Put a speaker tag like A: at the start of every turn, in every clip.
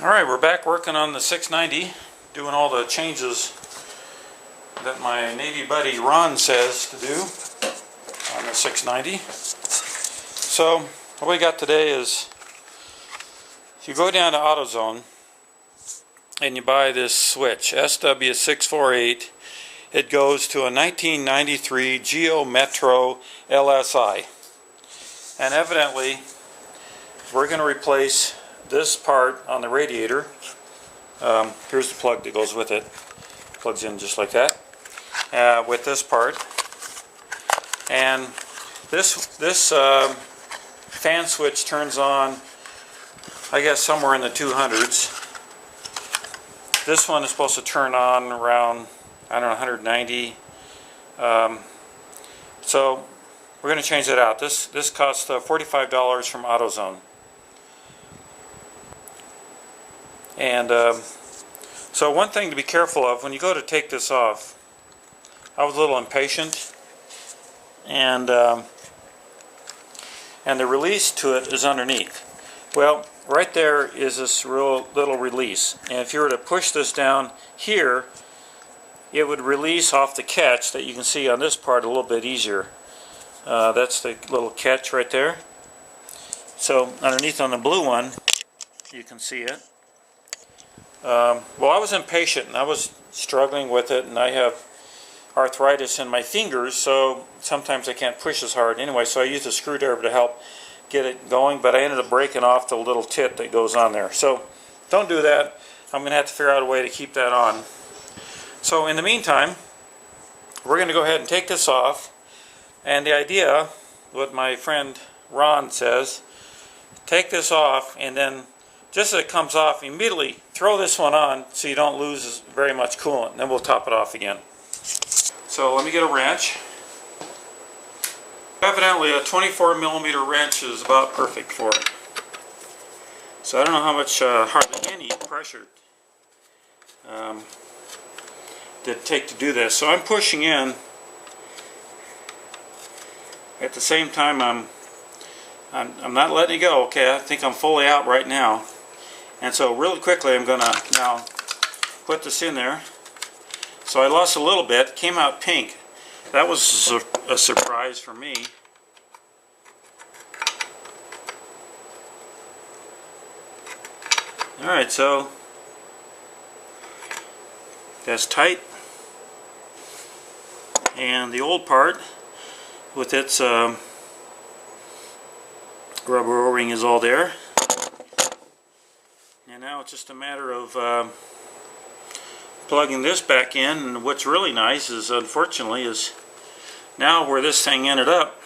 A: Alright, we're back working on the 690, doing all the changes that my Navy buddy Ron says to do on the 690. So, what we got today is, if you go down to Autozone and you buy this switch, SW648, it goes to a 1993 Geo Metro LSI. And evidently, we're going to replace this part on the radiator. Here's the plug that goes with it. Plugs in just like that. With this part. And this fan switch turns on, I guess, somewhere in the 200s. This one is supposed to turn on around, I don't know, 190. So we're going to change that out. This costs $45 from Autozone. And so one thing to be careful of when you go to take this off, I was a little impatient, and the release to it is underneath. Well, right there is this real little release, and if you were to push this down here, it would release off the catch that you can see on this part a little bit easier. That's the little catch right there. So underneath on the blue one, you can see it. Well, I was impatient and I was struggling with it, and I have arthritis in my fingers, so sometimes I can't push as hard. Anyway, so I used a screwdriver to help get it going, but I ended up breaking off the little tit that goes on there. So don't do that. I'm going to have to figure out a way to keep that on. So in the meantime, we're going to go ahead and take this off, and the idea, what my friend Ron says, take this off, and then just as it comes off, immediately throw this one on so you don't lose very much coolant. Then we'll top it off again. So let me get a wrench. Evidently a 24mm wrench is about perfect for it. So I don't know how much, hardly any pressure did it take to do this. So I'm pushing in. At the same time I'm not letting it go. Okay, I think I'm fully out right now. And so really quickly I'm going to now put this in there. So I lost a little bit, came out pink. That was a surprise for me. Alright, so that's tight. And the old part with its rubber O-ring is all there. And now it's just a matter of plugging this back in. And what's really nice is, unfortunately, is now where this thing ended up,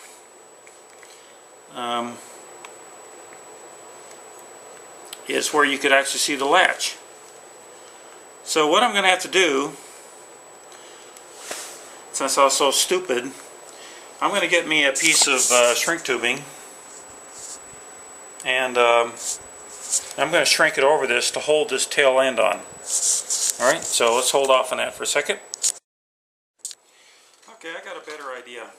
A: is where you could actually see the latch. So what I'm going to have to do, since I was so stupid, I'm going to get me a piece of shrink tubing, and I'm going to shrink it over this to hold this tail end on. Alright, so let's hold off on that for a second. Okay, I got a better idea.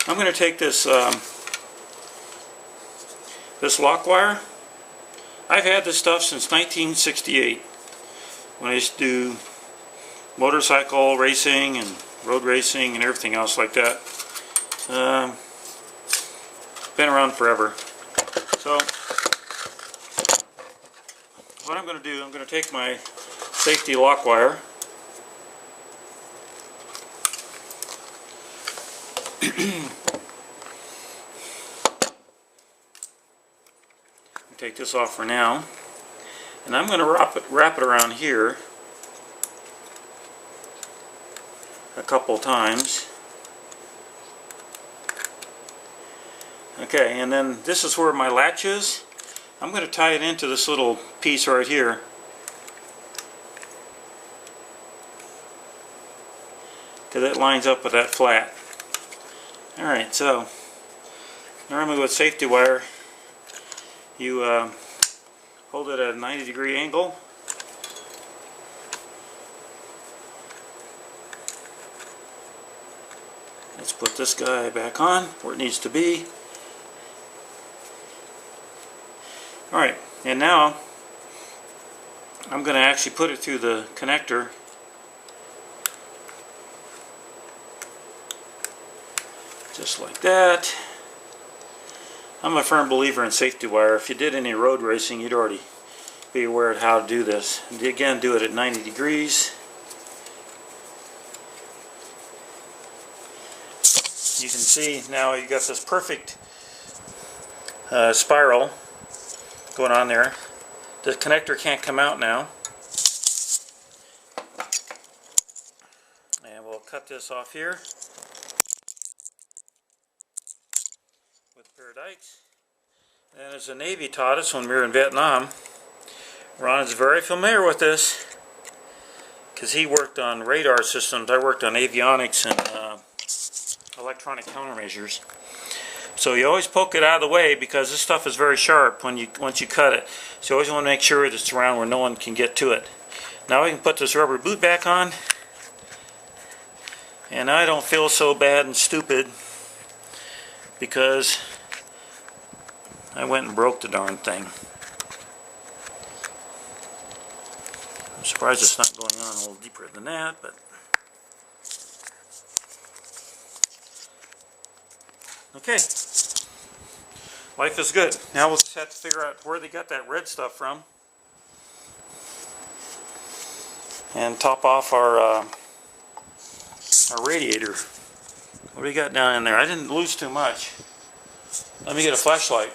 A: I'm going to take this this lock wire. I've had this stuff since 1968 when I used to do motorcycle racing and road racing and everything else like that. Been around forever. So what I'm going to do, I'm going to take my safety lock wire, take this off for now, and I'm going to wrap it around here a couple times. Okay, and then this is where my latch is. I'm going to tie it into this little piece right here. Because it lines up with that flat. Alright, so normally with safety wire, you hold it at a 90-degree angle. Let's put this guy back on where it needs to be. Alright, and now I'm going to actually put it through the connector. Just like that. I'm a firm believer in safety wire. If you did any road racing, you'd already be aware of how to do this. And again, do it at 90 degrees. You can see now you got this perfect spiral going on there. The connector can't come out now. And we'll cut this off here with a pair of dikes. And as the Navy taught us when we were in Vietnam, Ron is very familiar with this because he worked on radar systems. I worked on avionics and electronic countermeasures. So you always poke it out of the way because this stuff is very sharp once you cut it. So you always want to make sure that it's around where no one can get to it. Now we can put this rubber boot back on, and I don't feel so bad and stupid because I went and broke the darn thing. I'm surprised it's not going on a little deeper than that, but okay. Life is good. Now we'll just have to figure out where they got that red stuff from and top off our radiator. What do we got down in there? I didn't lose too much. Let me get a flashlight.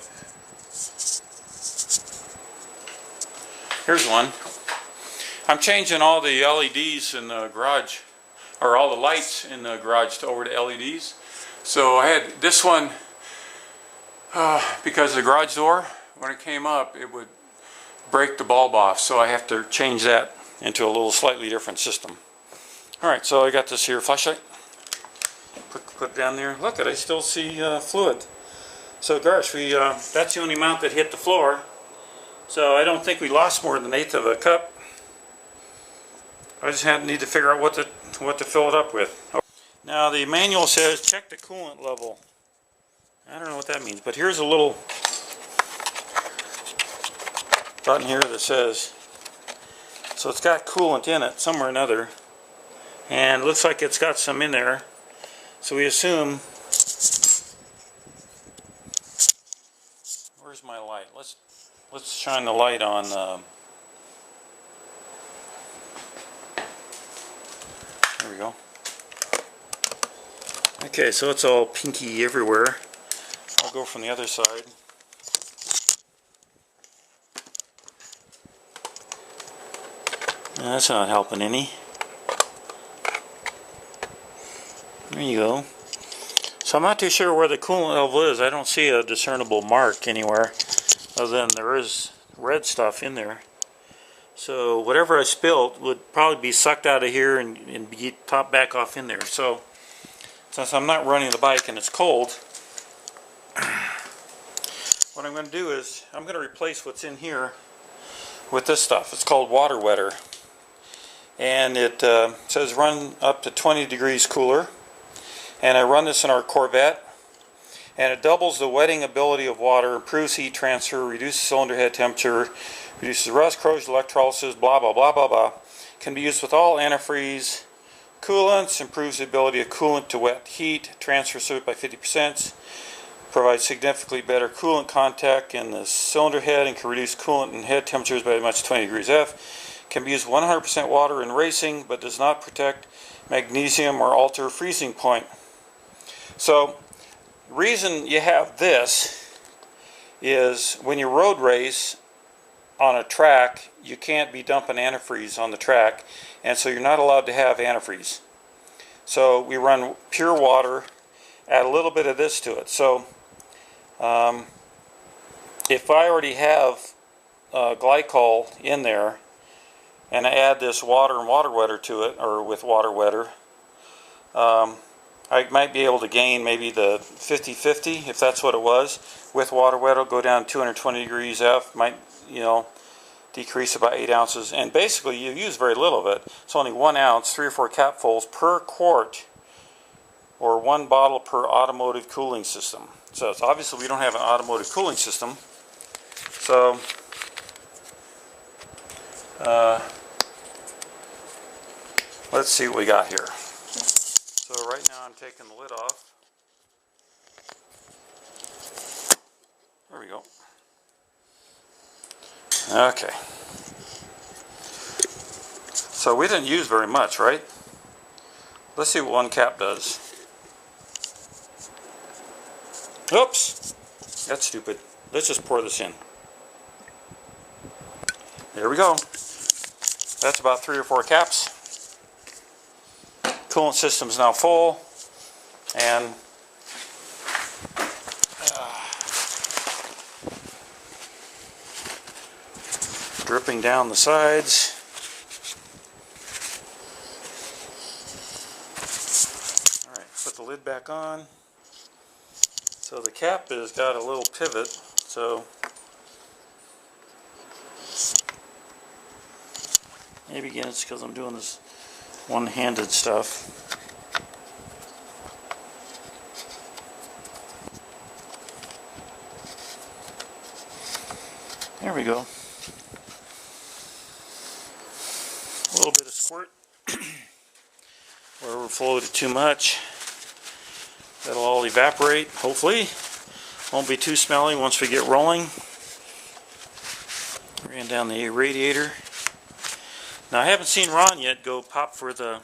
A: Here's one. I'm changing all the LEDs in the garage, or all the lights in the garage over to LEDs. So I had this one because the garage door, when it came up, it would break the bulb off. So I have to change that into a little slightly different system. Alright, so I got this here flashlight. Put it down there. Look, I still see fluid. So gosh, that's the only amount that hit the floor. So I don't think we lost more than 1/8 of a cup. I just need to figure out what to fill it up with. Now the manual says check the coolant level. I don't know what that means, but here's a little button here that says, so it's got coolant in it somewhere or another, and it looks like it's got some in there. So we assume, where's my light? Let's shine the light on. There we go. Okay, so it's all pinky everywhere. I'll go from the other side. That's not helping any. There you go. So I'm not too sure where the coolant level is. I don't see a discernible mark anywhere, other than there is red stuff in there. So whatever I spilled would probably be sucked out of here and be topped back off in there. So since I'm not running the bike and it's cold, what I'm going to do is I'm going to replace what's in here with this stuff. It's called Water Wetter, and it says run up to 20 degrees cooler, and I run this in our Corvette, and it doubles the wetting ability of water, improves heat transfer, reduces cylinder head temperature, reduces rust, corrosion, electrolysis, blah blah blah blah blah. Can be used with all antifreeze coolants, improves the ability of coolant to wet heat, transfers it by 50%, provides significantly better coolant contact in the cylinder head, and can reduce coolant and head temperatures by as much as 20 degrees F. Can be used 100% water in racing, but does not protect magnesium or alter freezing point. So, the reason you have this is when you road race on a track, you can't be dumping antifreeze on the track, and so you're not allowed to have antifreeze. So we run pure water, add a little bit of this to it. So if I already have glycol in there and I add this water and water wetter to it, or with water wetter, I might be able to gain maybe the 50-50, if that's what it was. With water wetter, go down 220 degrees F, might, decrease about 8 ounces. And basically, you use very little of it. It's only 1 ounce, 3 or 4 capfuls per quart, or 1 bottle per automotive cooling system. So it's obviously we don't have an automotive cooling system. So let's see what we got here. So right now I'm taking the lid off. There we go. Okay. So we didn't use very much, right? Let's see what one cap does. Oops! That's stupid. Let's just pour this in. There we go. That's about 3 or 4 caps. Coolant system's now full, and dripping down the sides. Alright, put the lid back on. So the cap has got a little pivot, so maybe again it's because I'm doing this one-handed stuff. There we go. A little bit of squirt. Where we're floated too much, that'll all evaporate, hopefully. Won't be too smelly once we get rolling. Ran down the radiator. Now I haven't seen Ron yet go pop for the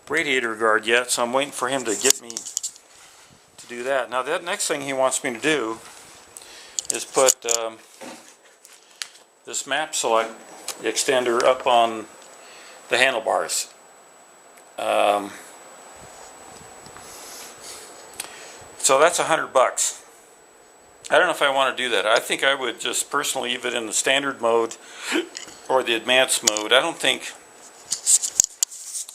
A: radiator guard yet, so I'm waiting for him to get me to do that. Now that next thing he wants me to do is put this map select extender up on the handlebars. So that's $100. I don't know if I want to do that. I think I would just personally leave it in the standard mode or the advanced mode. I don't think,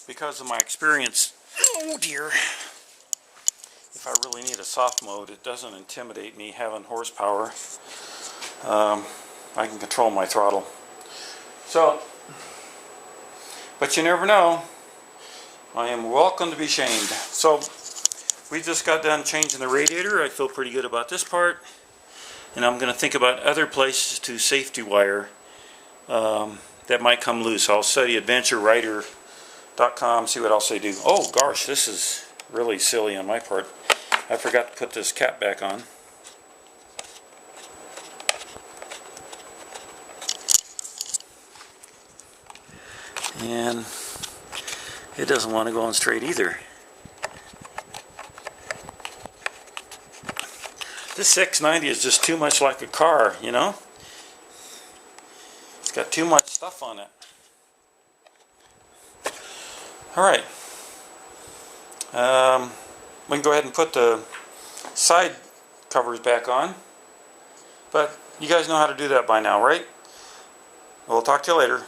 A: because of my experience, oh dear, if I really need a soft mode, it doesn't intimidate me having horsepower. I can control my throttle. So, but you never know. I am welcome to be shamed. So, we just got done changing the radiator. I feel pretty good about this part. And I'm going to think about other places to safety wire that might come loose. I'll study adventurerider.com, see what else they do. Oh gosh, this is really silly on my part. I forgot to put this cap back on. And it doesn't want to go on straight either. This 690 is just too much like a car, you know? It's got too much stuff on it. Alright. We can go ahead and put the side covers back on. But you guys know how to do that by now, right? We'll talk to you later.